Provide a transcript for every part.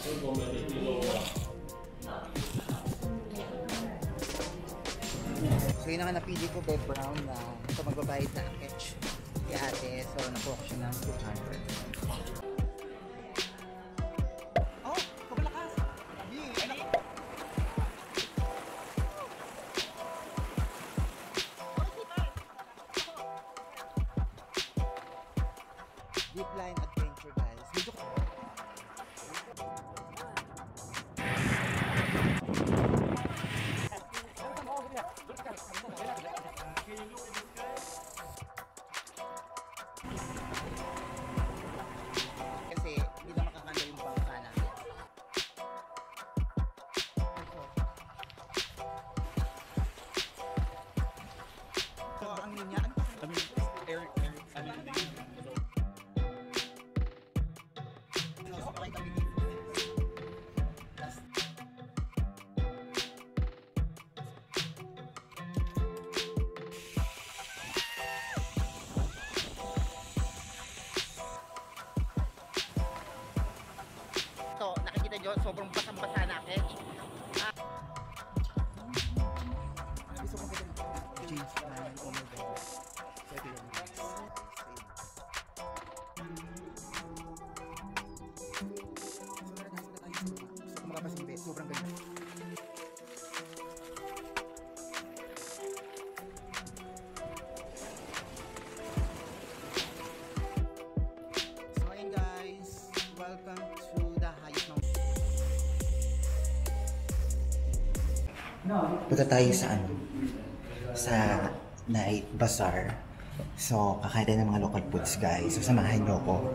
So yun ang napili ko, Bed Brown, na ito magbabayad na catch kay ate. So nakuha ko siya ng 200. Oh! Kabalakas! Deep line adventure, guys. Medyo kasi hindi na makakanda yung bangka natin. So, ang linya, nakikita nyo, sobrang basang-basa na catch. Gusto ko change na oh my god. Pwede yun. Gusto ko makapasimbe, sobrang ganda. So ayun guys, welcome to punta tayo sa sa night bazaar. So kakain tayo ng mga local foods, guys. So samahan nyo ako,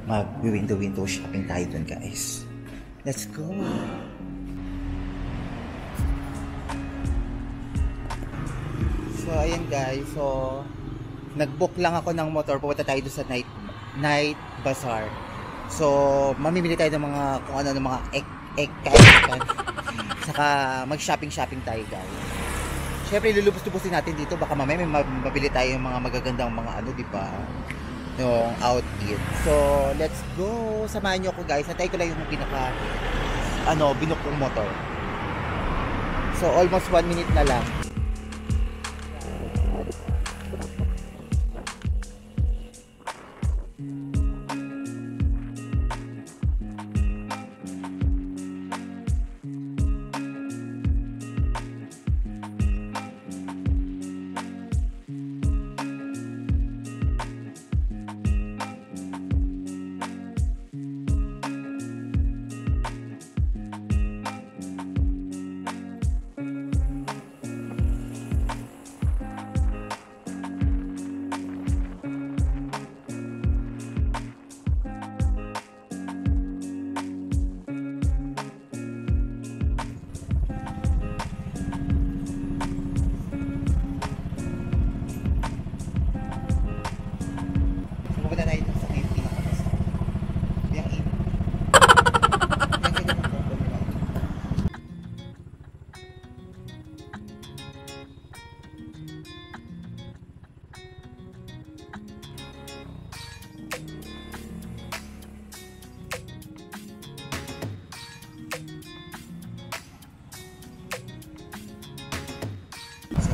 mag-window shopping tayo dun, guys. Let's go! So ayan guys, so nag-book lang ako ng motor, pupunta tayo dun sa night bazaar. So mamimili tayo ng mga kung ano ng mga egg saka mag-shopping tayo, guys. Syempre lulubos-lubusin natin dito, baka mamaya may mabili tayo yung mga magagandang mga ano, di ba? Yung outfit. So let's go. Samahan niyo ako, guys. Natay ko lang yung pinaka binook kong motor. So almost 1 minute na lang.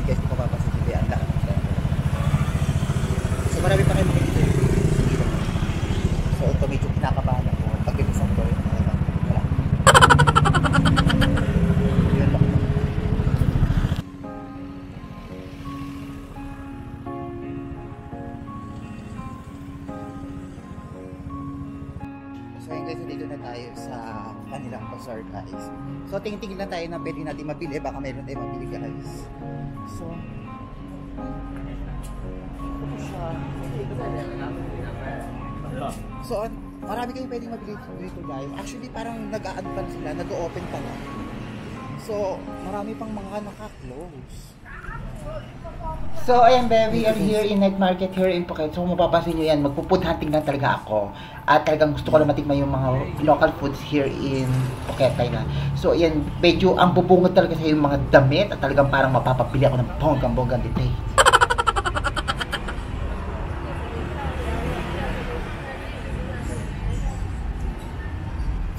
Guys, kung mapapasin, ang lahat. So marami pa kayo makikita yung video. So ito medyo kinakabahan ako pag binisang ko wala. Yun lang. So ayun guys, dito na tayo sa kanilang bazaar, guys. So tingin-tingin lang tayo na pwede natin mabili, baka mayroon tayo mabili, guys. So marami kayong pwedeng mabili dito, guys. Actually parang nag-a-add pa sila, nag-open pa lang. So marami pang mga naka-close. So ayan, baby, I'm here in night market here in Phuket. So mapapansin nyo yan, magpo-food hunting lang talaga ako. At talagang gusto ko na matikman yung mga local foods here in Phuket, Thailand. So ayan, medyo ang bubungod talaga sa yung mga damit at talagang parang mapapapili ako ng bonggang dito.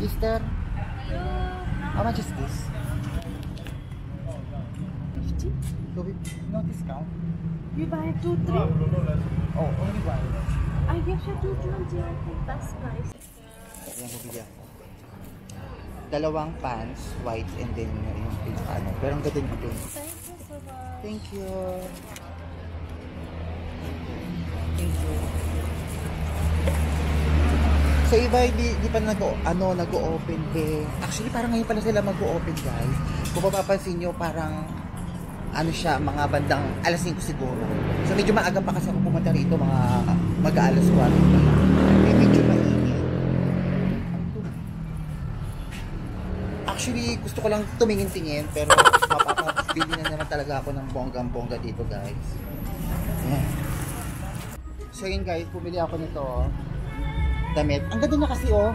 Sister, How much is this? 50. So we, no discount. You buy 2, 3. Oh, only one. I give you 220. I think that's nice. Ayan, bibili ako. Dalawang pants, white, and then yung pinaka ano. Pero ang ganda nito. Thank you so much. Thank you. Thank you. So iba hindi pa nag-o-open eh. Actually parang ngayon pala sila mag-o-open guys. Kung mapapansin nyo parang ano siya, mga bandang alas 5 siguro. So medyo maaga pa kasi ako pumunta rito, mga mag-aalas 4 pa lang. Eh, medyo mainit. Actually gusto ko lang tumingin-tingin pero mapapabili na naman talaga ako ng bonggang-bongga dito guys. Ayan. So yun guys, bumili ako nito damit. Ang ganda niya kasi oh.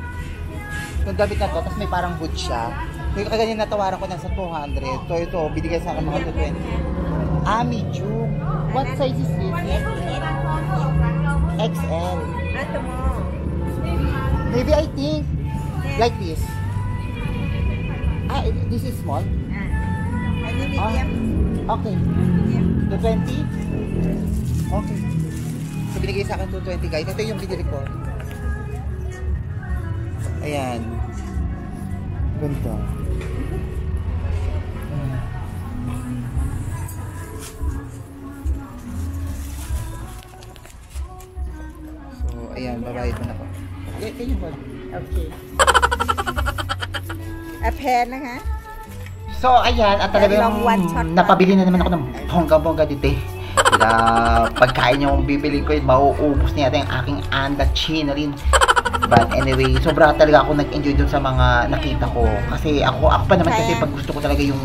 Yung damit na to, tapos may parang hood siya. So yung kaganyan natawaran ko na sa 200. So ito, binigay sa akin mga 220. Ah, medium. What size is this? XL. Maybe I think like this. Ah, this is small? Ah, okay. 220? Okay. So binigay sa akin 220 guys. Ito yung binili ko. Ayan. Ganda. So, ayan. Babayad na ako. Can you hold? Okay. A pair na ha? So, ayan. At talagang napabili na naman ako ng bongga-bongga dito eh. Pagkain yung bibili ko, mauubos niya yung aking anda china rin. But anyway, sobra talaga ako nag-enjoy dun sa mga nakita ko. Kasi ako pa naman kasi pag gusto ko talaga yung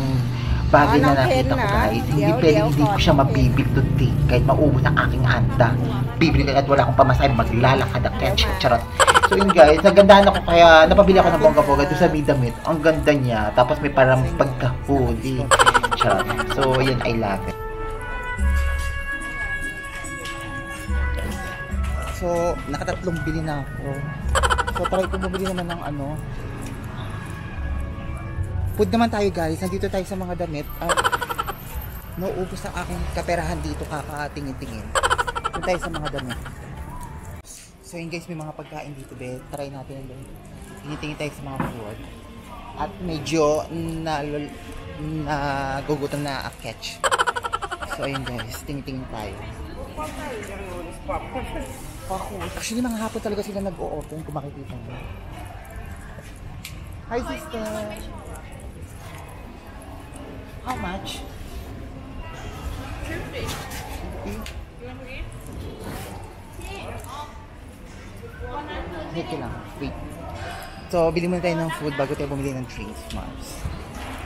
bagay na nakita ko guys. Hindi pwedeng hindi ko siya mabibig dun kahit maubos ang aking anda. Bibili ka at wala akong pamasahe, maglalakad ang ketchup, charot. So yun guys, nagandahan ako kaya napabili ako ng bongga-bongga doon sa Midamit. Ang ganda niya. Tapos may parang pagka-hoodie. Charot. So yun, I love it. So, nakatatlong bili na ako. So, try ko bumili naman ng ano. Food naman tayo guys. Nandito tayo sa mga damit. Nauubos ang aking kaperahan dito kakatingin-tingin. Doon tayo sa mga damit. So, yun guys, may mga pagkain dito. Try natin yung tingin-tingin tayo sa mga food. At medyo nagugutom na catch. So, ayun guys. Tingin-tingin tayo. Actually, mga hapon talaga sila nag-o-open kung makikita mo. Hi, sister! How much? 50. Okay lang. Wait. So, bili muna tayo ng food bago tayo bumili ng drinks, Mars.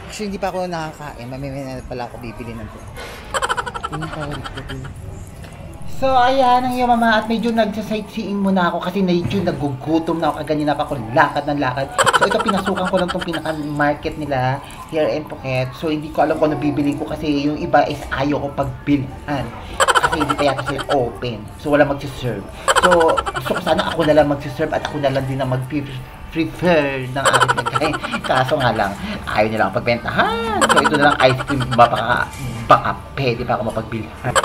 Actually, hindi pa ako nakakain. Mamaya na pala ako bibili ng food. Hindi pa ako. So, ayan ang iyong mama at medyo nagsa-sightseeing muna ako kasi medyo nagugutom na ako kaganina pa ako lakad ng lakad. So, ito pinasukan ko lang itong pinaka-market nila here in Phuket. So, hindi ko alam kung ano bibili ko kasi yung iba is ayaw ko pagbilhan. Kasi hindi pa yata sila open. So, wala mag-serve. So, gusto ko sana ako na lang mag-serve at ako na lang din na mag-prefer ng aking pagkain. Kaso nga lang, ayaw nila akong pagbentahan. So, ito na lang ice cream. Baka pwede pa ako mapagbilhan.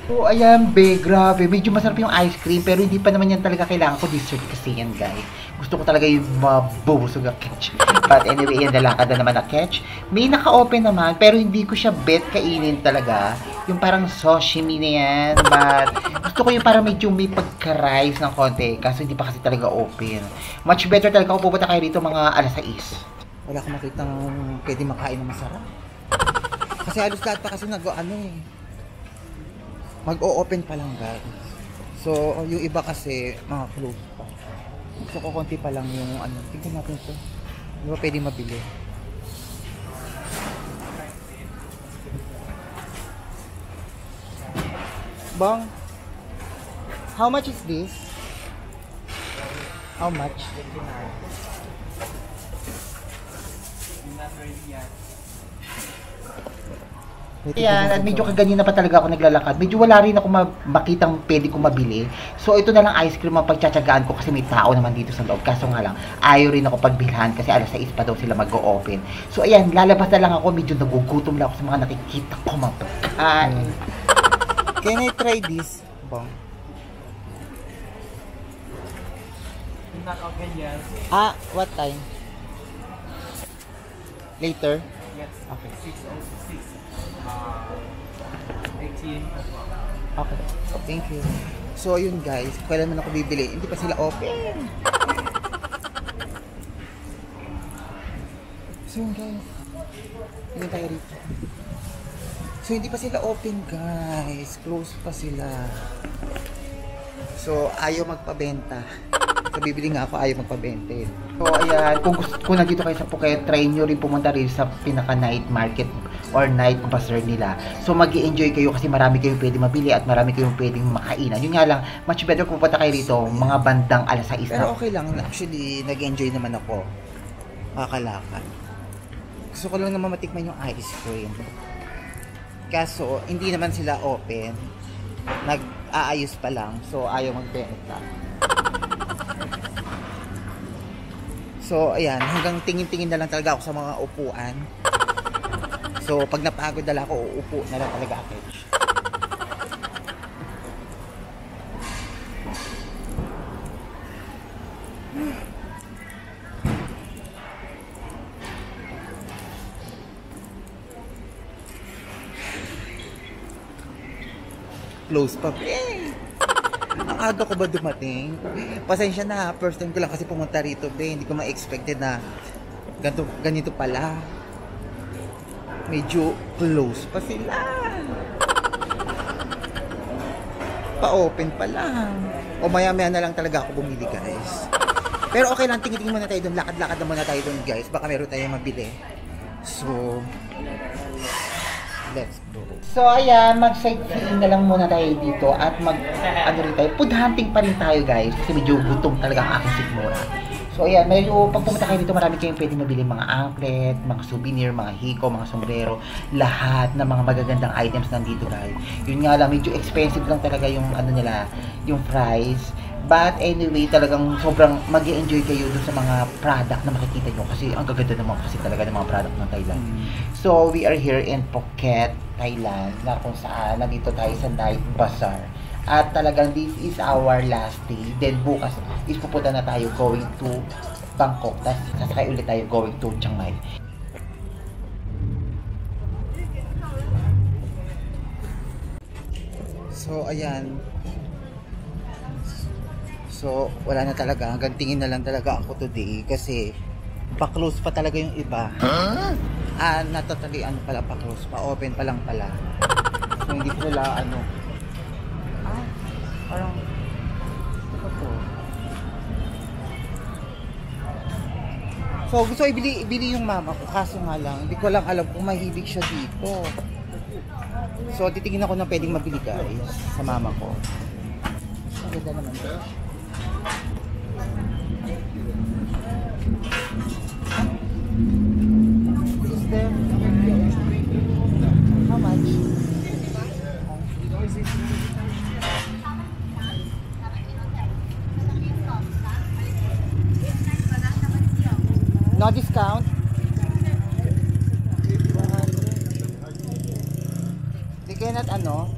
So, ayan, grabe. Medyo masarap yung ice cream, pero hindi pa naman yan talaga kailangan ko dessert kasi yan, guys. Gusto ko talaga yung mabubusog ang catch. But anyway, yan, nalakad na naman na catch. May naka-open naman, pero hindi ko siya bet kainin talaga. Yung parang sashimi na yan. But gusto ko yung parang medyo may pagka-rice ng konti, kaso hindi pa kasi talaga open. Much better talaga kung pupunta kayo rito mga alas 6. Wala akong makitang pwede makain na masarap. Kasi halos lahat pa kasi mag-o-open pa lang guys. So, yung iba kasi mga close pa. So, kukunti pa lang yung ano. Tingnan natin ito. Di ba pwede mabili? Bang, how much is this? How much? Yan, at medyo kaganina pa talaga ako naglalakad. Medyo wala rin ako makitang pwede kong mabili. So, ito na lang ice cream ang pagtsatsagaan ko kasi may tao naman dito sa loob. Kaso nga lang, ayaw rin ako pagbilhan kasi alas 6 pa daw sila mag-o-open. So, ayan, lalabas na lang ako. Medyo nagugutom lang ako sa mga nakikita ko mga pagkain. Can I try this? Bong. Not open yet. What time? Later? Yes. Okay. 6:06. 18 as well. Okay. Thank you. So, yun guys. Kailan man ako bibili? Hindi pa sila open. So, yun guys. Hindi tayo rito. So, hindi pa sila open guys. Close pa sila. So, ayaw magpabenta. So, bibili nga ako, ayaw magpabenta. So, ayan. Kung nandito kayo sa Phuket, try nyo rin pumunta rin sa pinaka-night market or night bazaar nila. So, mag-i-enjoy kayo kasi marami kayong pwede mabili at marami kayong pwedeng makainan. Yun nga lang, much better kung pupunta kayo rito, mga bandang alas 6 na. Pero okay lang. Actually, nag-enjoy naman ako. Kakalakad. Gusto ko lang naman matikman yung ice cream. Kaso, hindi naman sila open. Nag-aayos pa lang. So, ayaw magbenta. So, ayan. Hanggang tingin-tingin na lang talaga ako sa mga upuan. So, pag napagod na lang ako, uupo na lang talaga ako. Close pa. Ang aga ko ba dumating? Pasensya na, first time ko lang kasi pumunta rito, be. Hindi ko ma-expected na ganito pala. Medyo close pa sila. Pa-open pa lang. O maya-maya na lang talaga ako bumili, guys. Pero okay lang, tingin-tingin muna tayo doon. Lakad-lakad na muna tayo doon, guys. Baka meron tayong mabili. So, let's go. So, ayan, mag-sightseeing na lang muna tayo dito at rin tayo. Food hunting pa rin tayo, guys. Kasi medyo gutom talaga ang aking sikmura. So, ayan, medyo pag pumunta kayo dito, marami kayong pwede mabili mga anklet, mga souvenir, mga hiko, mga sombrero, lahat ng mga magagandang items nandito, guys. Yun nga lang, medyo expensive lang talaga yung ano nila, yung price. But anyway, talagang sobrang mag-i-enjoy kayo dun sa mga product na makikita nyo kasi ang gaganda naman kasi talaga ng mga product ng Thailand. So, we are here in Phuket, Thailand, na kung saan nandito tayo sa Night Bazaar. At talagang this is our last day. Then bukas is pupunta na tayo going to Bangkok. Tapos sasakay ulit tayo going to Chiang Mai. So, ayan. So, wala na talaga. Hanggang tingin na lang talaga ako today kasi pa-close pa talaga yung iba. Natatalian pala pa-close pa. Open pa lang pala. So, hindi ko nila parang ito to. So, gusto ko ibili yung mama ko. Kaso nga lang, hindi ko lang alam kung mahilig siya dito. So, titingin ako na pwedeng mabili guys sa mama ko. Ang ganda naman to. Sister, how much? No discount? Di kaya nat ano?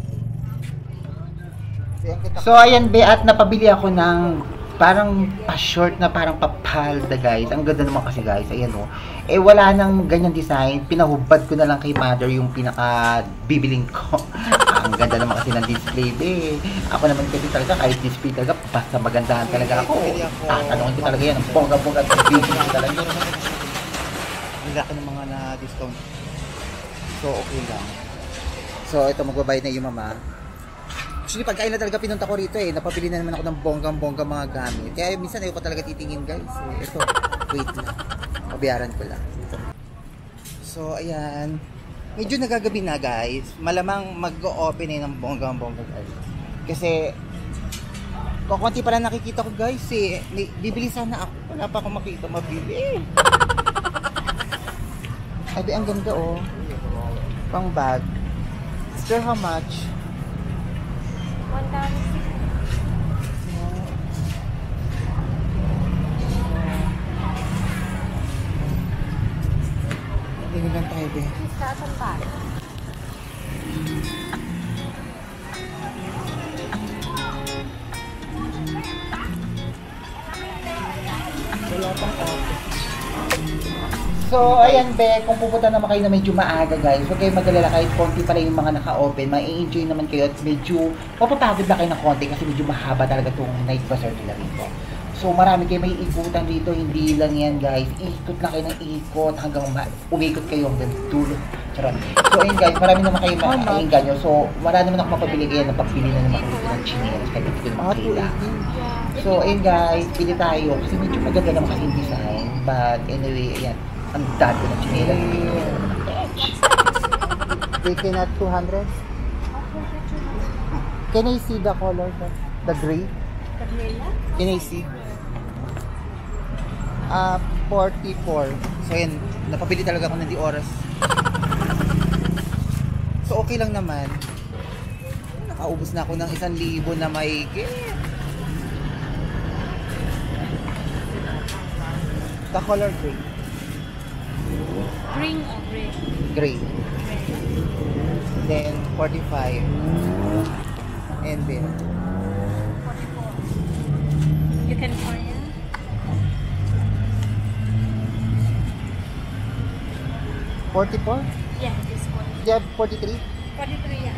So ayan be, at napabili ako ng parang pa-short na parang papalda guys. Ang ganda naman kasi guys, ayan o. Eh wala nang ganyan design, pinahubad ko na lang kay mother yung pinaka bibiling ko. Ang ganda naman kasi ng display be. Ako naman kasi talaga kahit display talaga, basta magandahan talaga ako. Tatanungin ko talaga yan, ang bongga-bongga at bibili ko talaga. Ang laki ng mga na-discount. So okay lang. So ito, magbabayad na yung mama. Actually, pagkain na talaga pinunta ko rito eh. Napabili na naman ako ng bonggang-bongga mga gamit. Kaya minsan ayoko talaga titingin guys. Ito, wait lang. Pabayaran ko lang. So, ayan. Medyo nagagabi na guys. Malamang mag-o-open eh ng bonggang-bongga guys. Kasi, kukunti pala nakikita ko guys eh. Bibili sana ako. Wala pa akong makita mabili. Ay, ang ganda oh. Pang bag. Sir, how much? 1,060. Tingin lang tayo, be. 6,000 baht. Wala pang open. So, ayan, be, kung pupunta naman kayo na medyo maaga, guys, huwag kayong mag-alala kahit konti pala yung mga naka-open, mai-enjoy naman kayo at medyo papapagod na kayo ng konti kasi medyo mahaba talaga itong night bazaar nila rito. So, marami kayo may ikutan dito, hindi lang yan, guys. Ikot lang kayo ng ikot hanggang umikot kayo hanggang dulo. Charot. So, ayun, guys, marami naman kayo makainganyo. So, wala naman ako mapabili kayo ng pagbili na naman kayo ng chinelas kahit hindi ko naman makila. So, ayun, guys, pili tayo kasi medyo maganda naman kasi yung design. But, anyway, ayan. Ang dami ko ng chinelas. They cannot 200? Can I see the color? The gray? Can I see? 44. So, ayan. Napabili talaga ako ng di oras. So, okay lang naman. Nakaubos na ako ng 1,000 na may the color gray. Green or gray? Gray. Then 45. And then 44. You can try it. 44? Yeah, this one. You have 43? 43, yeah.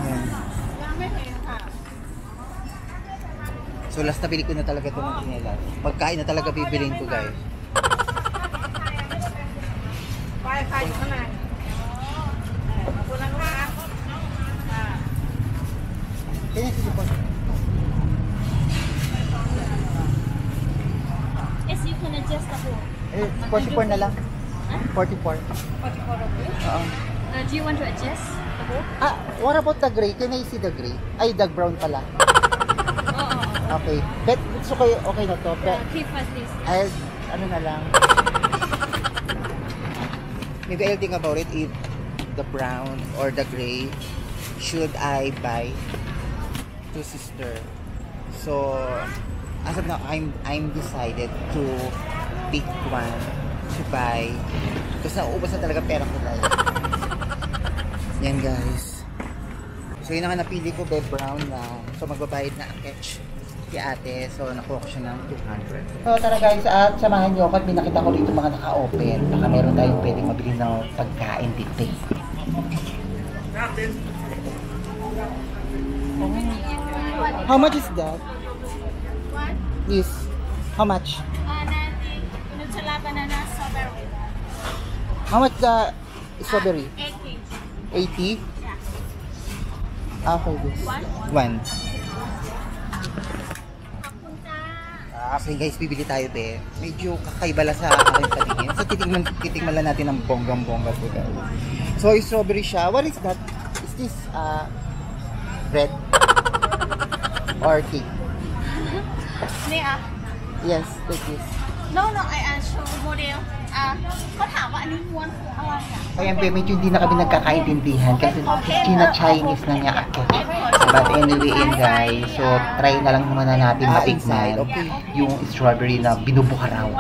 Ayan. So last na bili ko na talaga ito ng chinelas. Pagkain na talaga bibiliin ko, guys. Kaya sige po. Yes, you can adjust the whole. 44 na lang. Huh? 44. 44 of it. Oo. Do you want to adjust the whole? What about the gray? Can I see the gray? Ay, the brown pala. Okay. Bet, so kayo, okay na to. Keep as this. I'll, ano na lang. Maybe I'll think about it if the brown or the gray should I buy to sister. So, as of now, I'm decided to pick one to buy. Kasi nauubos na talaga pera ko dahil. Yan, guys. So, yun ang napili ko, be brown na. So, magbabayad na ang catch kay ate. So, nakuha ko siya ng 200. So, tara guys, at samahan nyo ako at pinakita ko dito mga naka-open. Baka meron tayong pwedeng mabili ng pagkain dito. How much is that? What? Yes. How much? Nutella banana strawberry. How much the strawberry? 80. 80? Okay, this. One. Okay guys, bibili tayo, be. Medyo kakaiba lang sa aking patingin. So, titigman lang natin ang bonggang-bongga po, guys. So, yung strawberry siya. What is that? Is this, bread? Or cake? Yes, like this. No, I show model. เขาถามว่าอันนี้ม้วนคืออะไรอ่ะ Kaya, be, medyo hindi na kami nagkakaintindihan kasi China-Chinese na niya ako. But anyway, guys, so try na lang muna natin matignan yung strawberry na binubuharaw.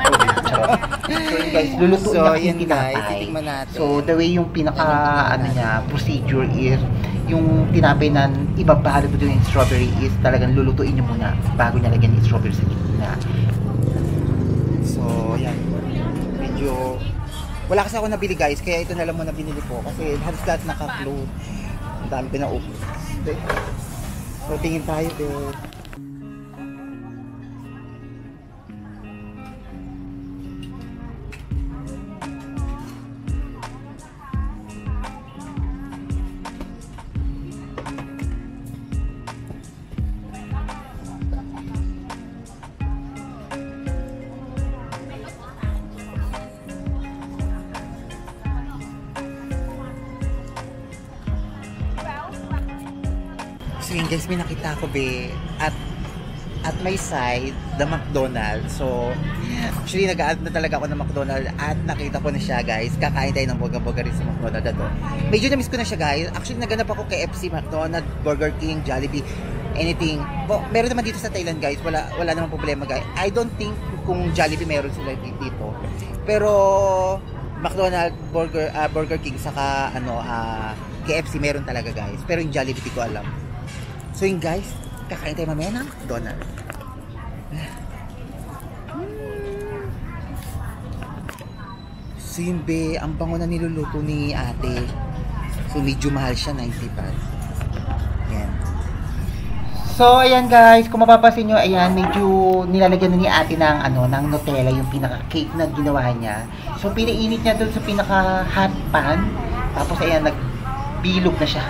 So yun guys, lulutuin niya yung tinapay. So the way yung pinaka procedure is yung tinapay na ibabalo mo doon yung strawberry is talagang lulutuin niyo muna bago niya lagyan yung strawberry sa gitna. So yan, medyo wala kasi ako nabili guys, kaya ito na lang muna binili ko kasi halos lahat naka-float. Ang dami pinaubos. So, tingin tayo, babe. So yun guys, may nakita ko, be. At at my side, the McDonald's. So, actually, nag-add na talaga ako ng McDonald's at nakita ko na siya, guys. Kakain tayo ng boga-boga rin sa McDonald's na to. Medyo na-miss ko na siya, guys. Actually, naganap ako kay FC, McDonald's, Burger King, Jollibee, anything. Meron naman dito sa Thailand, guys. Wala namang problema, guys. I don't think kung Jollibee meron sila dito. Pero, McDonald's, Burger King, saka KFC meron talaga, guys. Pero yung Jollibee, di ko alam. So yun, guys, kakain tayo mamaya ng McDonald's. So yun, be, ang bango na niluluto ni ate. So medyo mahal siya, 90 baht. Ayan. So ayan, guys, kung mapapansin nyo, ayan, medyo nilalagyan na ni ate ng, ng Nutella, yung pinaka-cake na ginawa niya. So pinainit niya doon sa pinaka-hot pan. Tapos ayan, nagbilog na siya.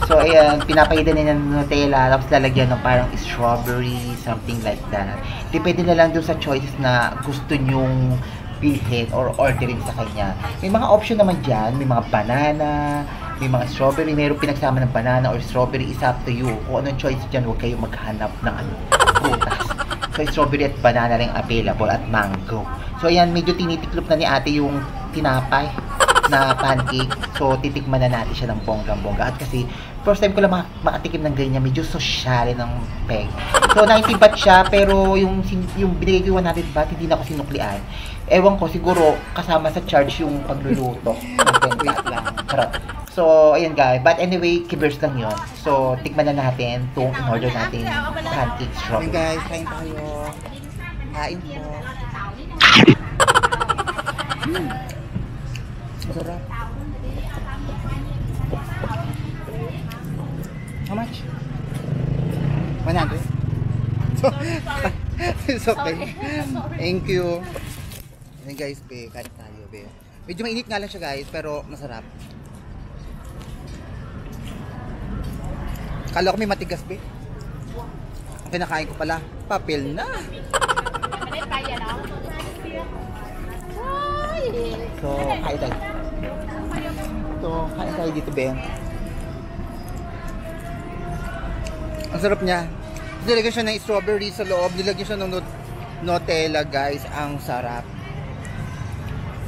So ayan, pinapaidan niya ng Nutella, tapos lalagyan ng parang strawberry, something like that. Depende na lang doon sa choices na gusto nyong bilhin or orderin sa kanya. May mga option naman dyan, may mga banana, may mga strawberry, mayroong pinagsama ng banana or strawberry, is up to you. Kung anong choice dyan, huwag kayo maghanap ng prutas. So strawberry at banana rin available at mango. So ayan, medyo tinitiklop na ni ate yung tinapay na pancake. So titikman na natin siya ng bonggang-bongga. At kasi first time ko lang makatikim ng ganyan, medyo sosyale ng peg. So 90 baht siya, pero yung binigay ko 100 baht, hindi na ako sinuklian. Ewan ko, siguro kasama sa charge yung pagluluto. Wait lang. So ayan, guys, but anyway, kibers lang yun. So tikman na natin itong in-order natin pancake strawberry. Guys, kain tayo. Kain po. Masarap. How much? 100? So, it's okay. Thank you. Ayan, guys, be, kain tayo, be. Medyo mainit nga lang siya, guys, pero masarap. Kala ko may matigas, be. Ang kinakain ko pala, papel na. So, kain tayo. So, kain tayo dito, be. Ang sarap niya. Nilagyan siya ng strawberry sa loob. Nilagyan siya ng Nutella, guys. Ang sarap.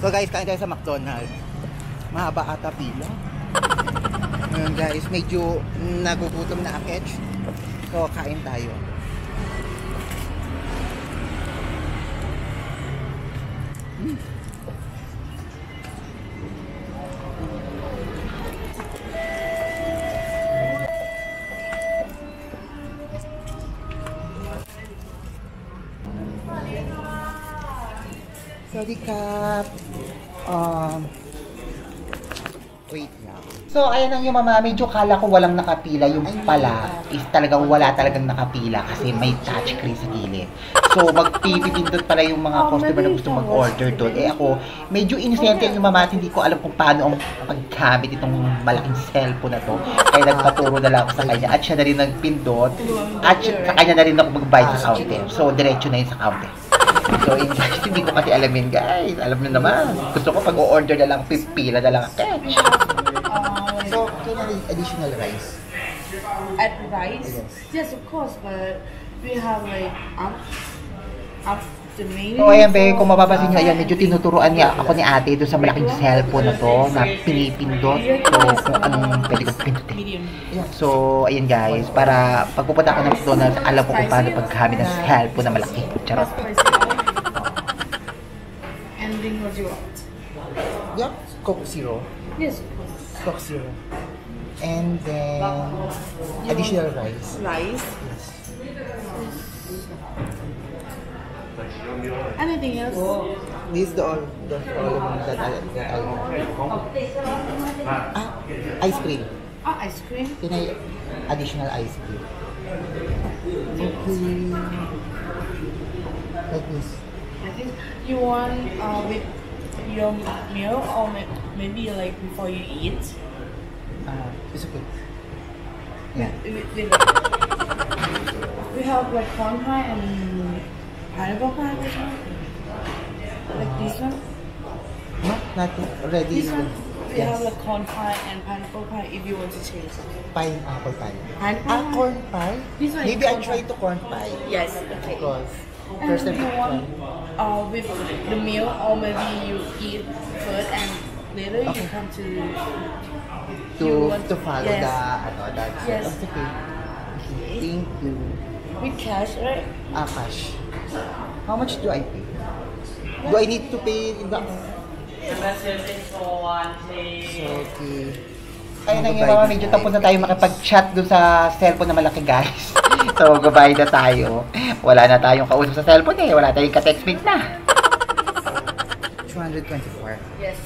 So, guys, kain tayo sa McDonald's. Mahaba ata pila. Ngayon, guys, medyo nagugutom na akit. So, kain tayo. Sorry, Kap. Wait lang. So, ayan ang yung mama. Medyo kala ko walang nakapila. Yung pala is talagang wala talagang nakapila kasi may touchscreen sa gilid. So, magpipindot pala yung mga customer na gusto mag-order doon. Eh ako, medyo inosente yung mama at hindi ko alam kung paano ang paggamit itong malaking cellphone na to. Kaya nagpaturo na lang ako sa kanya. At siya na rin nagpindot. At sa kanya na rin ako mag-buy sa counter. So, diretso na yun sa counter. So, hindi ko kasi alamin, guys. Alam na naman. Gusto ko pag-o-order na lang, pipila na lang catch. So, can additional rice? Add rice? Yes, of course, but we have like the main. So, ayan, be, kung mapapansin nyo, ayan, medyo tinuturuan niya ako ni ate doon sa malaking cellphone na to, na pinipindot. So, kung anong pwede kong pindutin. So, ayan, guys, para pagpupunta ka ng McDonald's, alam ko kung paano paggamit ng cellphone na malaki. Charot. And then what do you want? Yep, Coke Zero. Yes, Coke Zero. And then, additional rice. rice. Anything else? This is the all that I ice cream. Ice cream. Can I additional ice cream? Okay. Like this. I think you want with your meal or maybe like before you eat. It's okay. Yeah. We have like corn pie and pineapple pie as well. Like this one. No, nothing. Already. This one. We Yes. have like corn pie and pineapple pie if you want to change. Pineapple pie. Pineapple pie? Corn pie? This one is Maybe I corn try pie. to corn pie. Yes. Okay. Because And first if time you want with the meal, or maybe you eat first and later you come to you want to follow yes. that. Yes. That's okay. Thank you. with cash, right? Cash. How much do I pay? Do I need to pay in the... Okay. Ayun na nga, medyo tapos na tayo makipag-chat doon sa cellphone na malaki, guys. So, goodbye na tayo. Wala na tayong kausap sa cellphone eh. Wala tayong ka-textmate na. 224. Yes.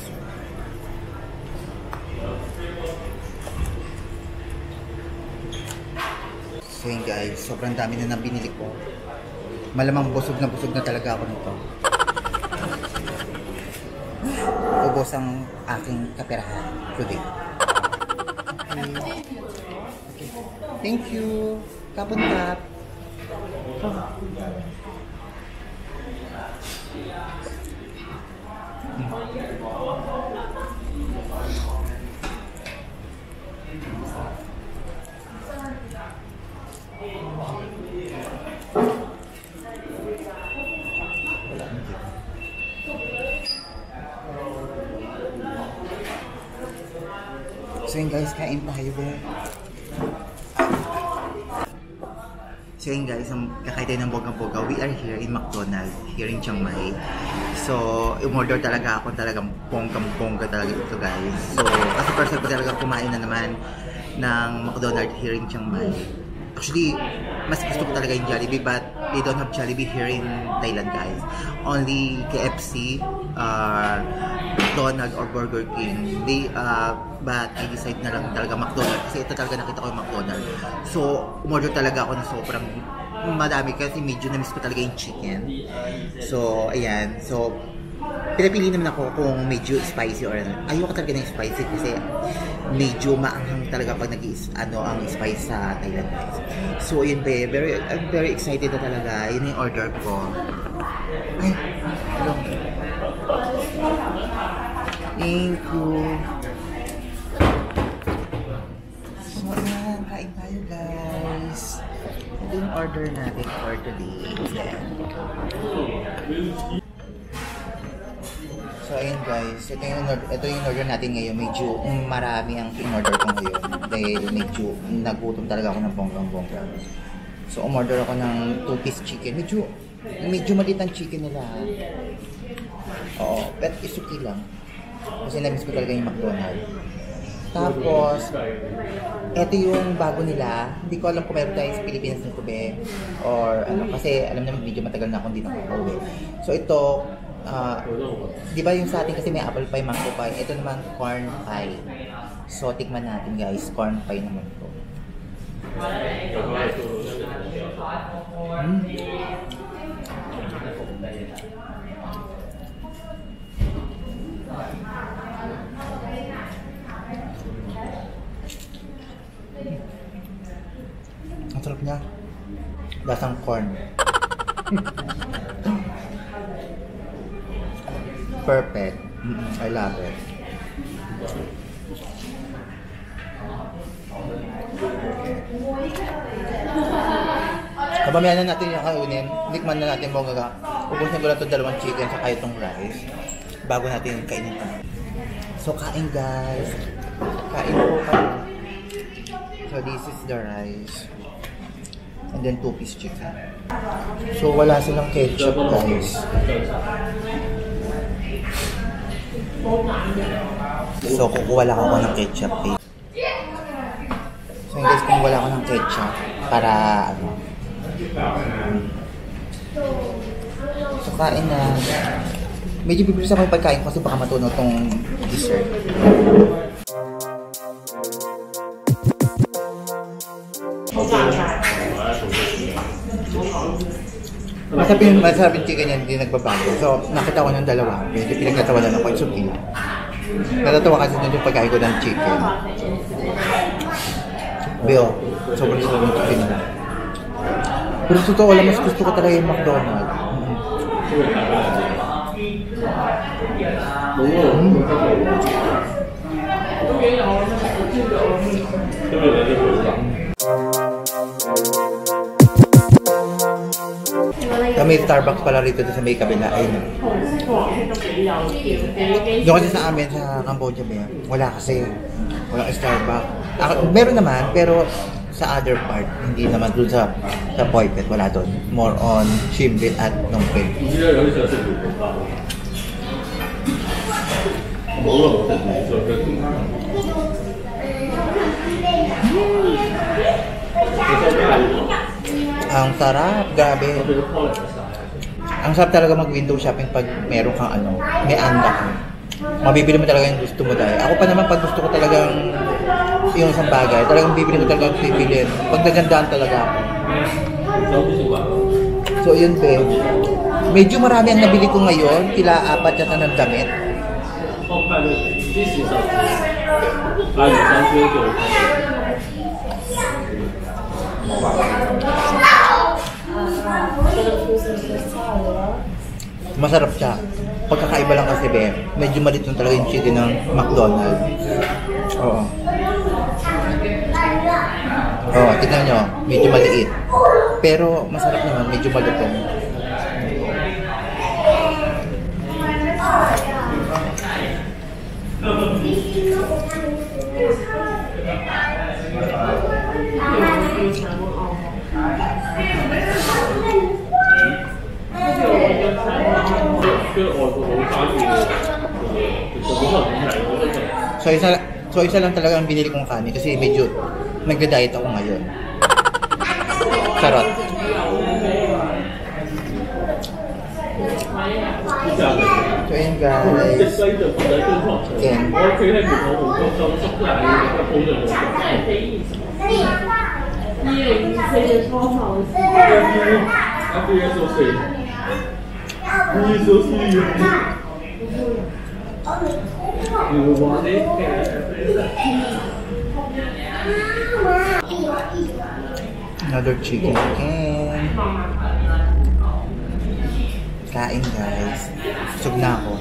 So yun guys, sobrang dami na binili ko. Malamang busog na talaga ako nito. Ubos ang aking kaperahan today. Okay. Thank you. Kapon tap. So yun guys, kain tayo ba? So yun guys, kakain tayo ng bogang-boga. We are here in McDonald's, here in Chiang Mai. So, umorder talaga ako, talagang bonggang-bongga talaga ito guys. So, kasi first time ko talaga kumain na naman ng McDonald's here in Chiang Mai. Actually, mas gusto ko talaga yung Jollibee, but they don't have Jollibee here in Thailand guys. Only KFC, McDonald's or Burger King. But I decide na lang talaga McDonald's kasi ito talaga nakita ko yung McDonald's. So, umorder talaga ako ng sobrang madami kasi medyo na-miss ko talaga yung chicken. So, ayan. So, pinapili naman ako kung medyo spicy or ano. Ayoko talaga ng spicy kasi medyo maanghang talaga pag ang spice sa Thailand guys. So, yun I'm very excited na talaga. Yun yung order ko. Ay, hello. Thank you. So, ayan. Kain tayo guys. Ito yung order natin for today. So, ayun guys. Ito yung order natin ngayon. Medyo marami ang in-order ko ngayon. Dahil medyo nagutom talaga ako ng bonggang-bongga. So, umorder ako ng 2-piece chicken. Medyo maliit ang chicken nila. Oo, but it's okay lang. Kasi na-miss ko talaga yung McDonald's. Tapos, ito yung bago nila. Hindi ko alam kung meron tayo sa Pilipinas nito be. Or ano, kasi alam naman medyo matagal na akong hindi nakakauwi. So ito, di ba yung sa atin kasi may apple pie, mango pie. Ito naman corn pie. So tikman natin guys, corn pie naman to. Ang sarap niya. Lasang corn. Perfect. I love it. Kabamihan na natin yung kaunin. Likman na natin mo gaga. Ubus na ko lang itong 2 chicken saka itong rice. Bago natin kainin ito. So kain guys. Kain po kayo. So this is the rice. And then 2-piece chicken. So wala silang ketchup guys. So kukuha lang ako ng ketchup eh. So guys, kung wala ako ng ketchup para ano. So kain na. Medyo bibilis ako yung pagkain kasi baka matunaw tong dessert. Masarap yung chicken yan, hindi nagbabago. So, nakita ko ng dalawa. Medyo pinagtatawanan ako yung suki. Natatawa kasi doon yung pagkain ko ng chicken. Bill, sobrang sarap yung chicken nila. Pero totoo lang, mas gusto ko talaga yung McDonald's. Starbucks pala rito sa may kabila. Ayun. Doon kasi sa amin, sa Cambodia, wala kasi. Walang Starbucks. Meron naman, pero sa other part, hindi naman doon sa Poi Phet, wala doon. More on Siem Reap at Phnom Penh. Ang sarap, grabe. Ang sarap talaga mag-window shopping pag meron kang may andak. Mabibili mo talaga yung gusto mo dahil. Ako pa naman pag gusto ko talagang yung isang bagay, talagang bibili ko talaga pipiliin. Pag nagandaan talaga ako. So yun be. Medyo marami ang nabili ko ngayon, tila 4 yata ng damit. Masarap siya. Pagkakaiba lang kasi medyo malit lang talaga yung chicken ng McDonald's. Oo. Oo, tignan nyo, medyo maliit. Pero masarap naman, medyo malutong. So isa lang talaga ang binili kong kanin kasi medyo nagda-diet ako ngayon. Charot. So ayun guys. Again. Another chicken again. Kain guys. Busog na ako.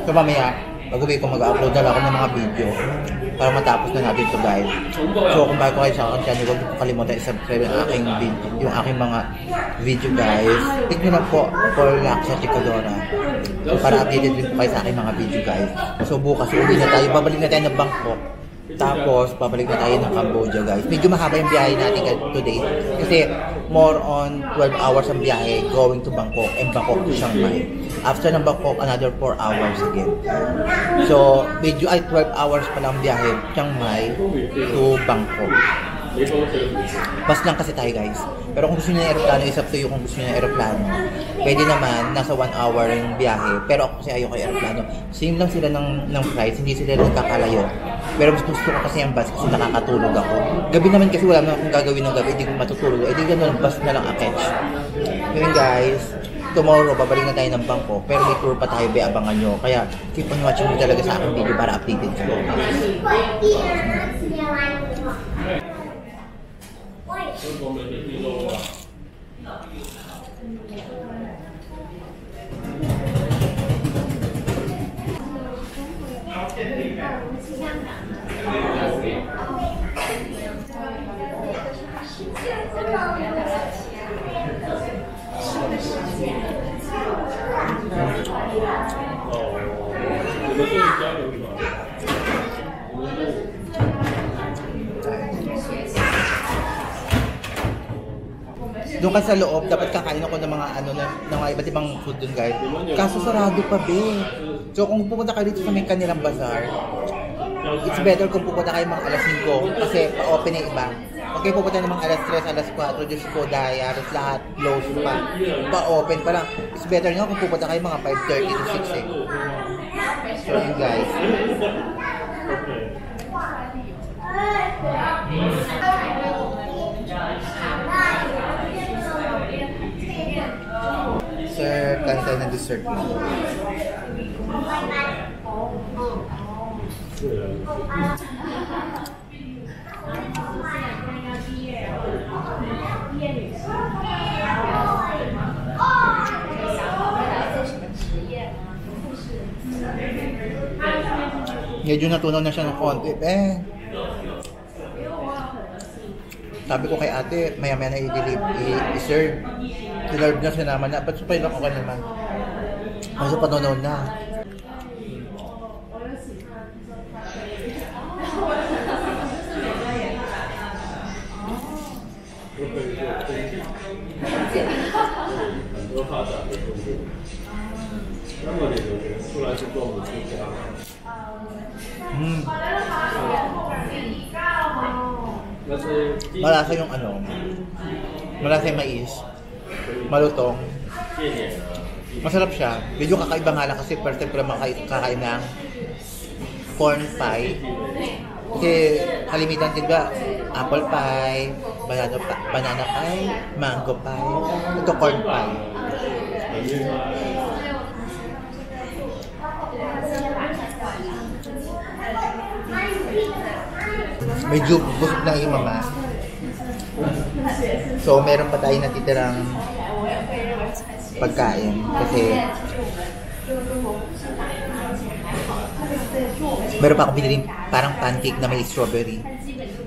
So mamaya, pag-uwi ko mag-upload na lang ako ng mga video para matapos na natin ito guys. So kung bago kayo sa akin channel, huwag niyo kalimutan i-subscribe yung aking video, yung aking mga video guys. Click nyo lang po for Laksa Chikadora para updated din po kayo sa aking mga video guys. So bukas uwi na tayo, babalik na tayo ng Bangkok. Tapos, babalik na tayo ng Cambodia guys. Medyo mahaba yung biyahe natin today. Kasi, more on 12 hours ang biyahe going to Bangkok and Bangkok to Chiang Mai. After ng Bangkok, another 4 hours again. So, medyo ay 12 hours pa lang biyahe Chiang Mai to Bangkok. Bus lang kasi tayo guys. Pero kung gusto niyo ng aeroplano, is up to you kung gusto niyo ng aeroplano. Pwede naman, nasa 1 hour yung biyahe. Pero ako kasi ayoko yung aeroplano. Same lang sila ng price, hindi sila nagkakalayo. Pero gusto ko kasi yung bus kasi nakakatulog ako. Gabi naman kasi wala naman akong gagawin ng gabi, hindi ko matutulog. Eh di gano'n, bus na lang aketch. Yun guys, tomorrow babalik na tayo ng Bangkok. Pero may tour pa tayo, abangan nyo. Kaya keep on watching mo talaga sa aking video para updated kayo. Doon ka sa loob, dapat kakain ako ng mga ng mga iba't ibang food doon guys. Kaso sarado pa So kung pupunta kayo dito sa may kanilang bazaar, it's better kung pupunta kayo mga alas 5 kasi pa-open yung iba. Okay, pupunta naman alas 3, alas 4, Diyos ko, dahil halos lahat close pa. Pa-open pa lang. It's better nga kung pupunta kayo mga 5:30 to 6 So yun guys. Sir, kain tayo ng dessert mo. Medyo natunaw na siya ng konti. Sabi ko kay ate, maya-maya na i-serve. Sinerve na, sinama na. Ba't supay lang ako naman? Kasi panonood na. Malasa yung ano, malasa yung mais, malutong. Masarap siya. Medyo kakaiba nga lang kasi first time ko lang kakain ng corn pie. Kasi kalimitan din ba, apple pie, banana pie, mango pie. Ito corn pie. Medyo busog na yung mama. So, meron pa tayo natitirang pagkain. Kasi meron pa ako biniling parang pancake na may strawberry.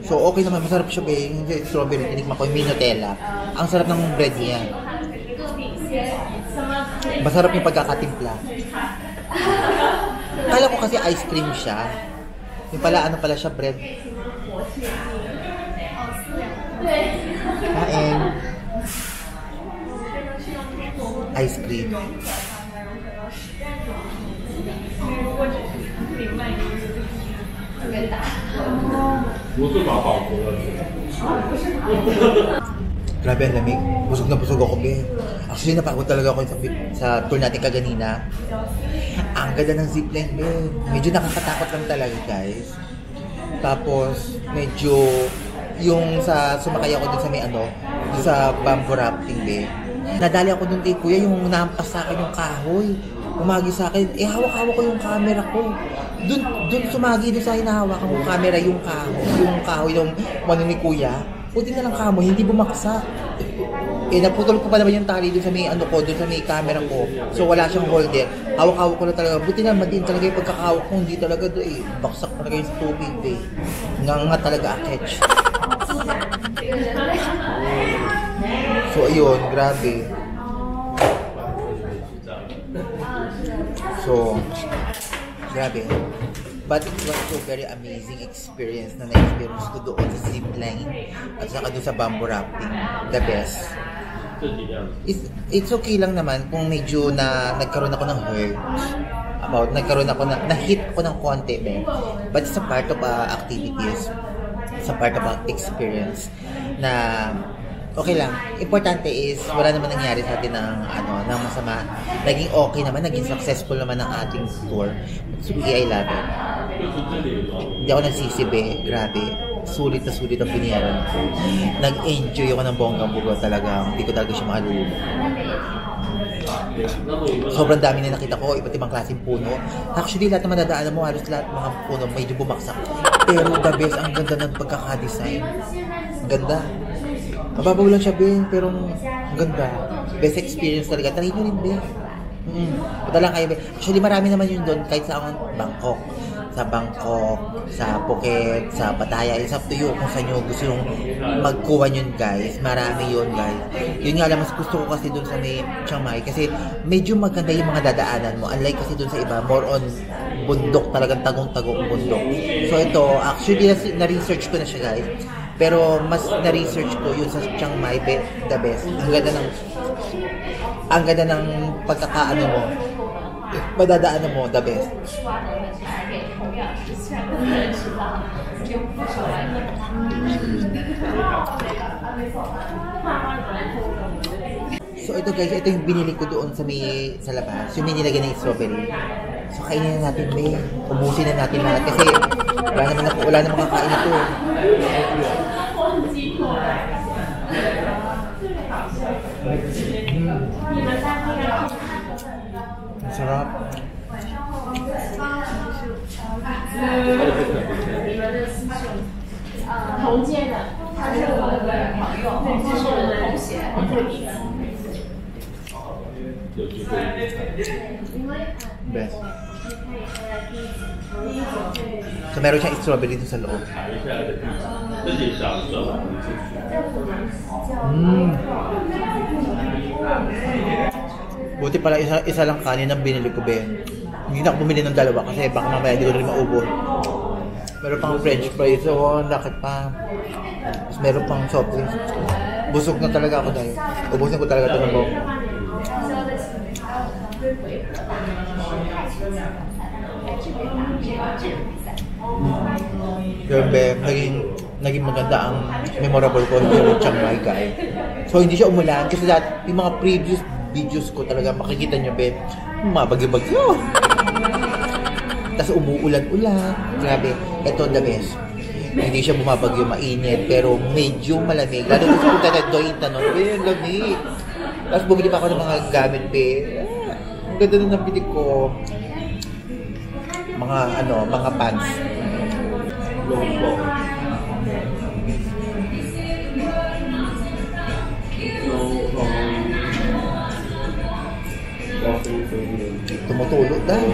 So, okay naman. Masarap siya ba yung strawberry. Tinikman ko yung Nutella. Ang sarap ng bread niya. Masarap yung pagkakatimpla. Kala ko kasi ice cream siya. Yung pala, ano pala siya, bread. Kain. Ice cream. Grabe ang lamig. Busog na busog ako, be. Actually, napagod talaga ako sa tour natin kaganina. Ang ganda ng zipline, be. Medyo nakakatakot lang talaga, guys. Tapos, medyo yung sa sumakay ako dun sa may ano, dun sa bamboo rafting, be. Nadali ako dun kay kuya, yung nahampas sa akin yung kahoy. Umagi sa akin, hawak-hawak ko yung camera ko. Dun sumagi dun sa hinahawakan ko camera, yung kahoy yung ano ni kuya. Puti na lang kamoy, hindi bumaksak. Naputol ko pa naman yung tali dun sa may ano ko, dun sa may camera ko. So wala siyang holder. Hawak-hawak ko na talaga. Buti na madin talaga yung pagkakahawak ko, hindi talaga doon baksak talaga yung tubig, eh. Nga talaga aketch. So ayun, grabe. So, grabe. But it was so very amazing experience na na-experience ko doon sa zipline at saka doon sa bamboo rafting. The best. It's okay lang naman kung medyo nagkaroon ako ng hurt. Na-hit ko ng konti. But it's a part of activities. It's a part of experience na okay lang. Importante is wala naman nangyari sa atin ng masama. Naging okay naman, naging successful naman ang ating tour. So, I love it. Hindi ako nagsisibe. Grabe. Sulit na sulit ang binayaran ko. Nag-enjoy ako ng bonggang-bugo talaga. Hindi ko talaga siya makalulog. Sobrang dami na nakita ko, iba't ibang klaseng puno. Actually, lahat naman nadaanan mo, halos lahat mga puno medyo bumaksak. Pero the best, ang ganda ng pagkakadesign. Ang ganda. Mababaw lang siya, Ben, pero ang ganda. Best experience talaga. Try nyo rin, Ben. Punta lang kayo, Ben. Actually, marami naman yun doon, kahit sa Bangkok. Sa Bangkok, sa Phuket, sa Pattaya. It's up to you kung saan nyo gusto yung magkuha yun, guys. Marami yun, guys. Yun nga lang, mas gusto ko kasi doon sa may Chiang Mai. Kasi medyo maganda yung mga dadaanan mo. Unlike kasi doon sa iba, more on bundok, talagang tagong-tagong bundok. So ito, actually, na-research ko na siya, guys. Pero mas na-research ko yun sa Chiang Mai, the best. Ang ganda ng pagkakaano mo. Madadaanan mo, the best. So ito guys, ito yung binili ko doon sa labas. Yung may nilagyan ng strawberry. So kainin na natin, may. Ubusin na natin lahat kasi wala naman kakain ito. Sarap. Best. So meron siyang strawberry dito sa loob. Buti pala isa lang kanin ang binili ko, Ben. Hindi na ako bumili ng dalawa kasi baka mamaya hindi ko rin maubos. Meron pang french fries, so lakad pa. Tapos meron pang soft drinks. Busog na talaga ako dahil. Ubusin ko talaga ito ng buhok. Pero naging maganda ang memorable ko yung Chiang Mai guy. So hindi siya umulan kasi dati yung mga previous videos ko talaga makikita nyo, Ben, mga bagyo-bagyo. Tapos umuulan-ulan. Grabe, ito the best. Hindi siya bumabagyo, mainit, pero medyo malamig. Lalo na sa punta na doon, tanong, ang lamig. Tapos bumili pa ako ng mga gamit, Ben. Ang ganda na nabili ko. Mga pants. Tumutulo dahil.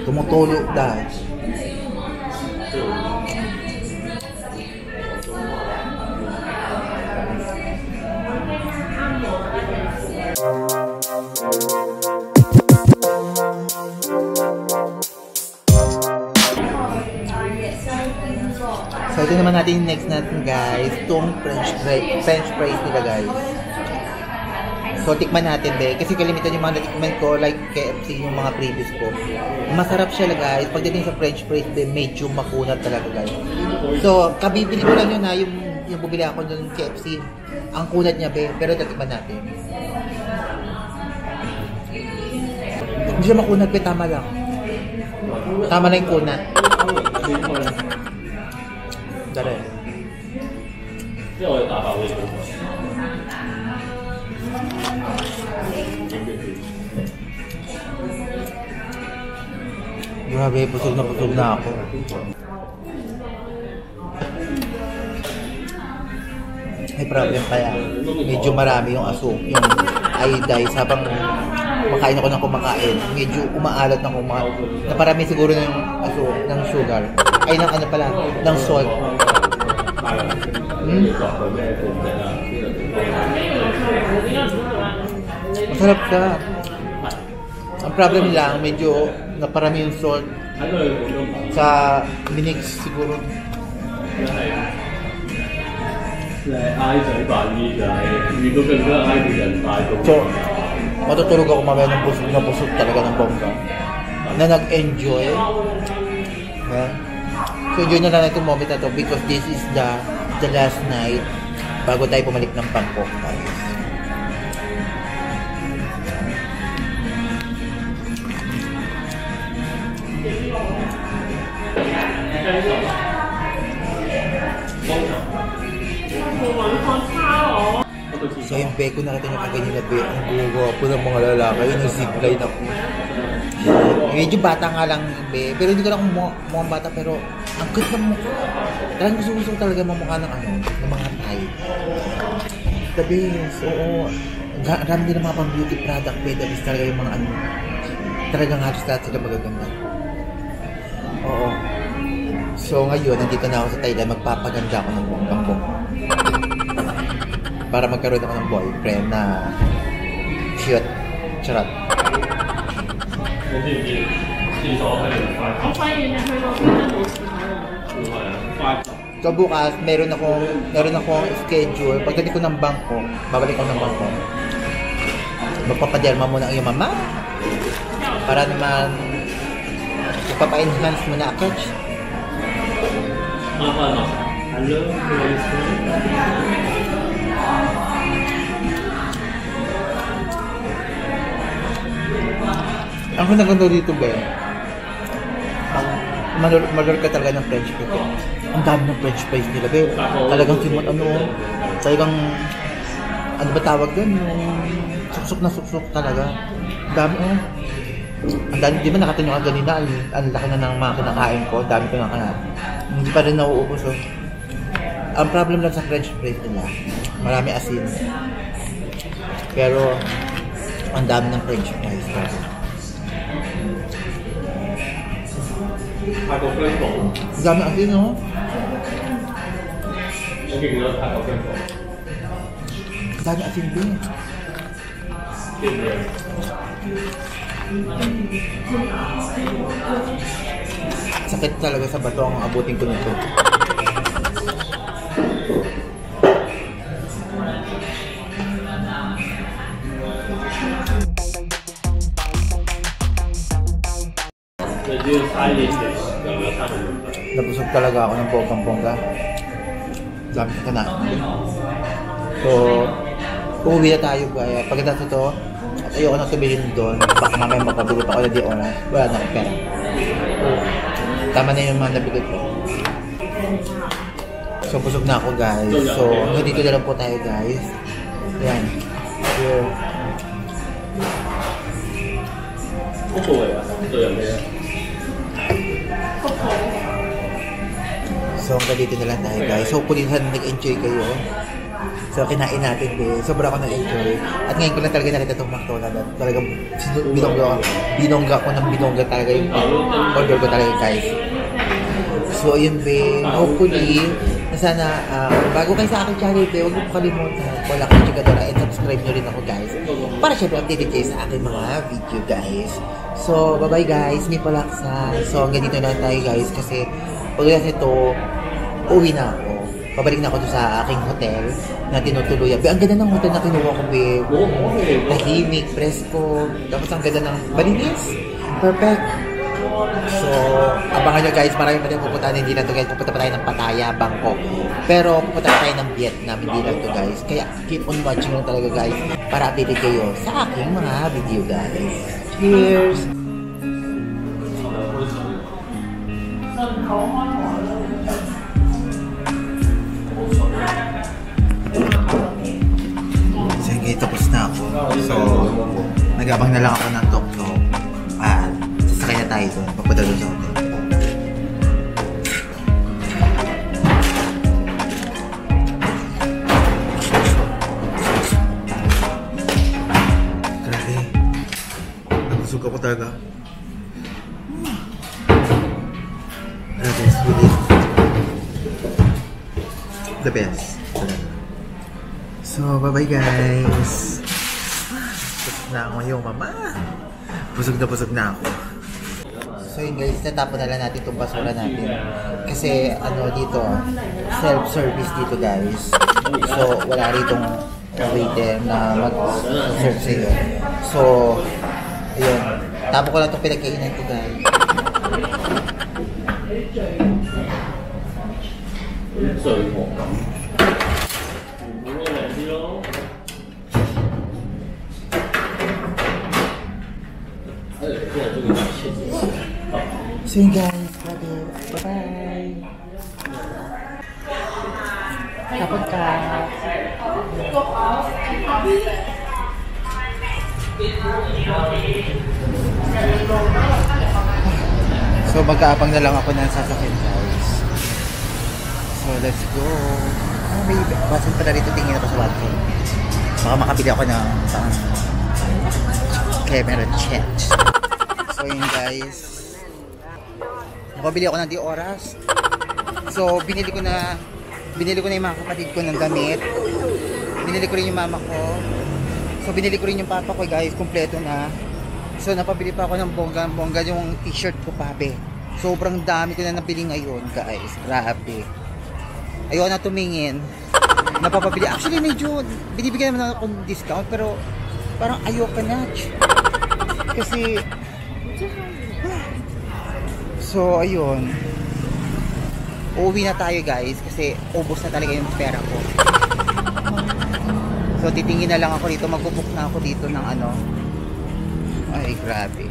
Tumutulo dahil. So ito naman natin yung next natin, guys. Itong French fries nila, guys. So tikman natin, be. Kasi kalimitan yung mga natikman ko, like KFC, yung mga previous ko. Masarap siya, guys. Pagdating sa French fries, be, medyo makunat talaga, guys. So kabibili ko lang yun, ha, yung bumili ako ng KFC. Ang kunat niya, be. Pero tikman natin. Hindi siya makunat, be. Tama lang. Tama na yung kunat. Dari. Grabe, pusog na ako. May problem kaya. Medyo marami yung yung iodize habang makain ako ng kumakain. Medyo umaalat ng naparami siguro ng ng sugar. Ay, ng ano pala, ng salt. Masarap ka. Ang problem lang, medyo naparami yung salt sa minix siguro. So, matutulog ako mamaya ng busog talaga ng bongga. Na nag-enjoy. Yeah. So, enjoy na lang itong moment na to because this is the last night bago tayo pumalik ng Bangkok, guys. So yung beko nakita niyo kaganyan na be, ang guwapo ng mga lalaki, yung zipline ako. Medyo bata nga lang be, pero hindi ko lang mukhang bata, pero ang good ng mukha. Talagang gusto talaga mamukha ng ng mga Thai. The best, oo. Marami din ng mga pang beauty product, be, the best talaga yung mga talagang halos lahat sila magaganda. Oo. So ngayon, nandito na ako sa Thailand, magpapaganda ako ng bonggang para magkaroon ako ng boyfriend na cute. Charot. So bukas, meron akong schedule. Pagdating ko ng bangko, babalik ako ng bangko. Magpapaderma muna ang iyong mama para naman magpapa-enhance muna ako. Hello. Ang kinaganda dito ba? Ang malor ka talaga ng French fries. Ang dami ng French fries nila, be. Talagang talagang, ano ba tawag doon? Suksok na suksok talaga. Ang dami, oh. Ang dami, di ba nakatanyo ka ganina? Ang laki na ng mga kinakain ko. Ang dami ko na kaya. Hindi pa rin nauubos, oh. Ang problem lang sa French fries nila, marami asin. Pero, ang dami ng French fries.泰國姜糖， Ang dami asin, no? 我見到泰國姜糖， Ang dami asin din. 見唔見？ Sakit talaga sa bato ang abutin ko nito. Nabusog talaga ako ng bonggang-bongga. Dami ko na. So, uuwi na tayo kaya pagkatapos ito, at ayoko na tumilin doon. Baka mamaya mapabili pa ako na di oras. Wala na akong pera. Tama na yung mga nabili ko. So, busog na ako guys. So, hanggang dito na lang po tayo guys. Ayan. Here. 嗰個嚟啊，對人哋啊。 So, hanggang dito na lang tayo guys. So, hopefully nag-enjoy kayo. So, kinain natin din. Sobra ako nag-enjoy. At ngayon ko lang talaga nakita itong McDonald's. At talagang binongga ko ng binongga talaga yung order ko talaga guys. So, ayun be. Hopefully, na sana, bago kayo sa aking channel be, huwag niyo po kalimutan. Wala kayo chikadora and subscribe nyo rin ako guys. Para syempre updated kayo sa aking mga video guys. So, bye-bye guys. May palaksa. So, hanggang dito na tayo guys. Kasi, pagkatapos ito, uwi na ako. Pabalik na ako doon sa aking hotel na tinutuluyan. Ang ganda ng hotel na kinuha ko, babe. Tahimik, presko. Tapos ang ganda ng malinis. Perfect. So, abangan nyo guys. Marami pa tayong pupuntahan. Hindi lang to guys. Pupunta pa tayo ng Pattaya, Bangkok. Pero pupunta pa tayo ng Vietnam. Hindi lang to guys. Kaya keep on watching lang talaga guys. Para updated kayo sa aking mga video guys. Cheers! Sige, tapos na ako. So, nag-abang na lang ako ng tok-tok. At sasakay na tayo doon. Papunta doon sa hotel. Grabe. Nabusog ako talaga. Grabe, sweet. The best. So, bye-bye guys. Busog na ako yung mama. Busog na ako. So yun guys, natapon na lang natin itong basura natin. Kasi ano dito, self-service dito guys. So, wala ritong waiter na mag-serve sa'yo. So, ayun. Tapon ko lang itong pinagkainan ko guys. So yun guys, bye-bye. Kapag ka. So magkaabang na lang ako ng sasakyan guys. So let's go. May basin pala rito, tingin ako sa Watson. Baka makabili ako ng camera chat. So yun guys, nakabili ako ng di oras. So binili ko na yung mga kapatid ko ng gamit. Binili ko rin yung mama ko. So binili ko rin yung papa ko guys, kompleto na. So napabili pa ako ng bongga yung t-shirt ko pabe. Sobrang dami ko na nabili ngayon guys. Grabe. Ayoko na tumingin. Napapabili. Actually medyo binibigyan naman ako ng discount pero parang ayoko na. Kasi so ayun. Uuwi na tayo guys kasi ubos na talaga yung pera ko. So titingin na lang ako dito, magbubook na ako dito ng ano. Ay grabe.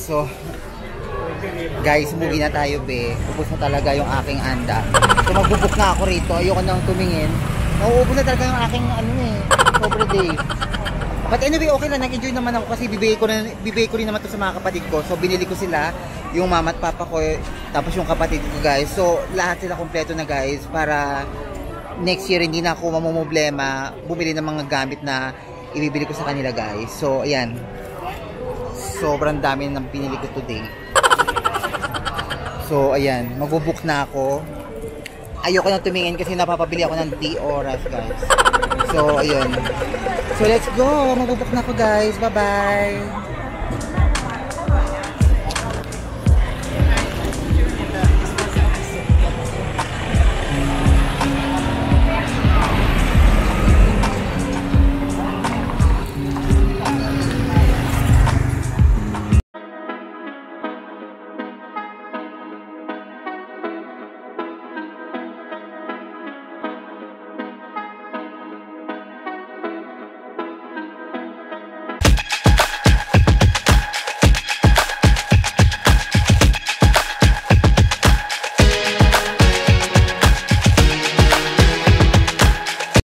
So, guys, umuwi na tayo, be. Ubus na talaga yung aking anda. So, magbubuk na ako rito. Ayoko nang tumingin. Nauubos na talaga yung aking, sobre day. But anyway, okay lang. Nag-enjoy naman ako kasi bibigay ko rin naman to sa mga kapatid ko. So, binili ko sila, yung mama at papa ko, tapos yung kapatid ko, guys. So, lahat sila kompleto na, guys, para next year hindi na ako mamumblema bumili ng mga gamit na ibibili ko sa kanila, guys. So, ayan. Sobrang dami ng pinili ko today. So, ayan. Magbubook na ako. Ayoko na tumingin kasi napapabili ako ng di oras, guys. So, ayun. So, let's go. Magbubook na ako, guys. Bye-bye.